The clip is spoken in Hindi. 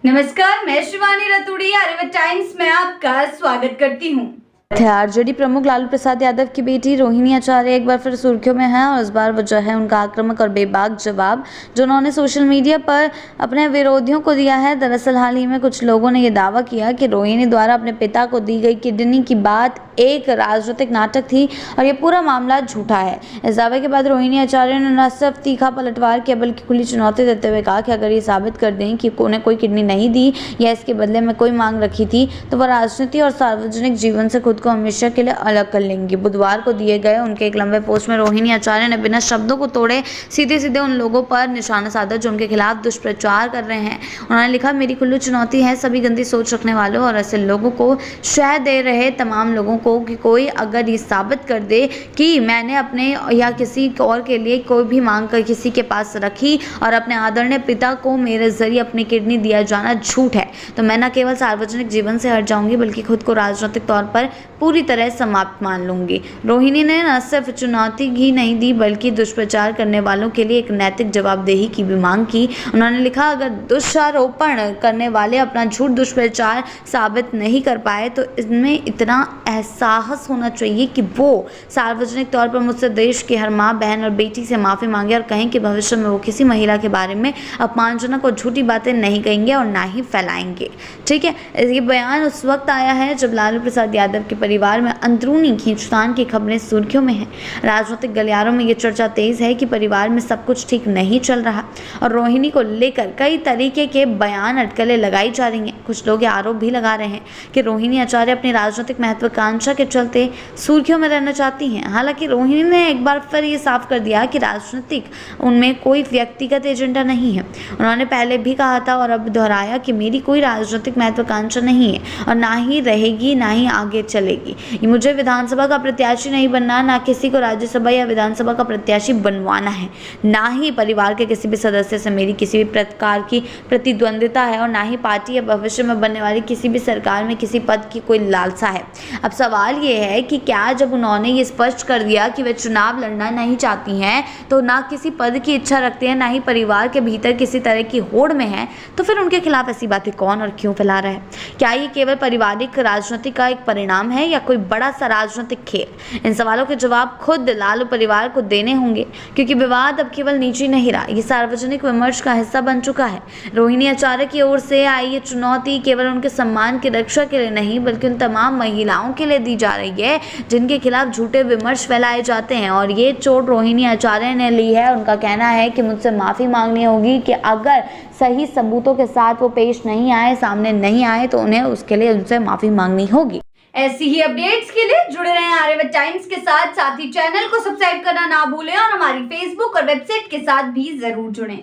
नमस्कार, मैं शिवानी रतूड़ी आर्यभट्ट टाइम्स में आपका स्वागत करती हूँ। आरजेडी प्रमुख लालू प्रसाद यादव की बेटी रोहिणी आचार्य एक बार फिर सुर्खियों में है और इस बार वजह है उनका आक्रामक और बेबाक जवाब जो उन्होंने सोशल मीडिया पर अपने विरोधियों को दिया है। दरअसल हाल ही में कुछ लोगों ने यह दावा किया कि रोहिणी द्वारा अपने पिता को दी गई किडनी की बात एक राजनीतिक नाटक थी और ये पूरा मामला झूठा है। इस दावे के बाद रोहिणी आचार्य ने न सिर्फ तीखा पलटवार किया बल्कि खुली चुनौती देते हुए कहा कि अगर ये साबित कर दें कि उन्हें कोई किडनी नहीं दी या इसके बदले में कोई मांग रखी थी तो वह राजनीति और सार्वजनिक जीवन से खुद को हमेशा के लिए अलग कर लेंगी। बुधवार को दिए गए उनके एक लंबे पोस्ट में रोहिणी आचार्य ने बिना शब्दों को तोड़े सीधे सीधे उन लोगों पर निशाना साधा जो उनके खिलाफ दुष्प्रचार कर रहे हैं। उन्होंने लिखा, मेरी खुली चुनौती है सभी गंदी सोच रखने वालों और ऐसे लोगों को शह दे रहे तमाम लोगों को कि कोई अगर ये साबित कर दे कि मैंने अपने या किसी और के लिए कोई भी मांग कर किसी के पास रखी और अपने आदरणीय पिता को मेरे जरिए अपनी किडनी दिया जाना झूठ है तो मैं न केवल सार्वजनिक जीवन से हट जाऊंगी बल्कि खुद को राजनीतिक तौर पर पूरी तरह समाप्त मान लूंगी। रोहिणी ने न सिर्फ चुनौती ही नहीं दी बल्कि दुष्प्रचार करने वालों के लिए एक नैतिक जवाबदेही की भी मांग की। उन्होंने लिखा, अगर दोषारोपण करने वाले अपना झूठ दुष्प्रचार साबित नहीं कर पाए तो इसमें इतना एहसास होना चाहिए कि वो सार्वजनिक तौर पर मुझसे देश की हर माँ, बहन और बेटी से माफ़ी मांगे और कहें कि भविष्य में वो किसी महिला के बारे में अपमानजनक और झूठी बातें नहीं कहेंगे और ना ही फैलाएंगे। ठीक है, ये बयान उस वक्त आया है जब लालू प्रसाद यादव के परिवार में अंदरूनी खींचतान की खबरें सुर्खियों में हैं। राजनीतिक गलियारों में ये चर्चा तेज है कि परिवार में सब कुछ ठीक नहीं चल रहा और रोहिणी को लेकर कई तरीके के बयान अटकलें लगाई जा रही हैं। कुछ लोग ये आरोप भी लगा रहे हैं कि रोहिणी आचार्य अपनी राजनीतिक महत्वाकांक्षा के चलते सुर्खियों में रहना चाहती हैं। हालांकि रोहिणी ने एक बार फिर ये साफ कर दिया कि राजनीतिक उनमें कोई व्यक्तिगत एजेंडा नहीं है। उन्होंने पहले भी कहा था और अब दोहराया कि मेरी कोई राजनीतिक महत्वाकांक्षा नहीं है और ना ही रहेगी, ना ही आगे चलेगी। मुझे विधानसभा का प्रत्याशी नहीं बनना, ना किसी को राज्यसभा या विधानसभा का प्रत्याशी बनवाना है, ना ही परिवार के किसी भी सदस्य से मेरी किसी भी प्रकार की प्रतिद्वंदिता है और ना ही पार्टी या भविष्य में बनने वाली किसी भी सरकार में किसी पद की कोई लालसा है। अब सवाल ये है कि क्या जब उन्होंने ये स्पष्ट कर दिया कि वे चुनाव लड़ना नहीं चाहती हैं तो ना किसी पद की इच्छा रखती हैं, ना ही परिवार के भीतर किसी तरह की होड़ में है, तो फिर उनके खिलाफ ऐसी बातें कौन और क्यों फैला रहा है? क्या ये केवल पारिवारिक राजनीति का एक परिणाम है या कोई बड़ा सा राजनीतिक खेल? इन सवालों के जवाब खुद लालू परिवार को देने होंगे क्योंकि विवाद अब केवल निजी नहीं रहा, ये सार्वजनिक विमर्श का हिस्सा बन चुका है। रोहिणी आचार्य की ओर से आई ये चुनौती केवल उनके सम्मान की रक्षा के लिए नहीं बल्कि उन तमाम महिलाओं के लिए दी जा रही है जिनके खिलाफ झूठे विमर्श फैलाए जाते हैं और ये चोट रोहिणी आचार्य ने ली है। उनका कहना है कि मुझसे माफ़ी मांगनी होगी कि अगर सही सबूतों के साथ वो पेश नहीं आए, सामने नहीं आए तो उन्हें उसके लिए उनसे माफ़ी मांगनी होगी। ऐसी ही अपडेट्स के लिए जुड़े रहें आर्यभट्ट टाइम्स के साथ ही चैनल को सब्सक्राइब करना ना भूलें और हमारी फेसबुक और वेबसाइट के साथ भी जरूर जुड़ें।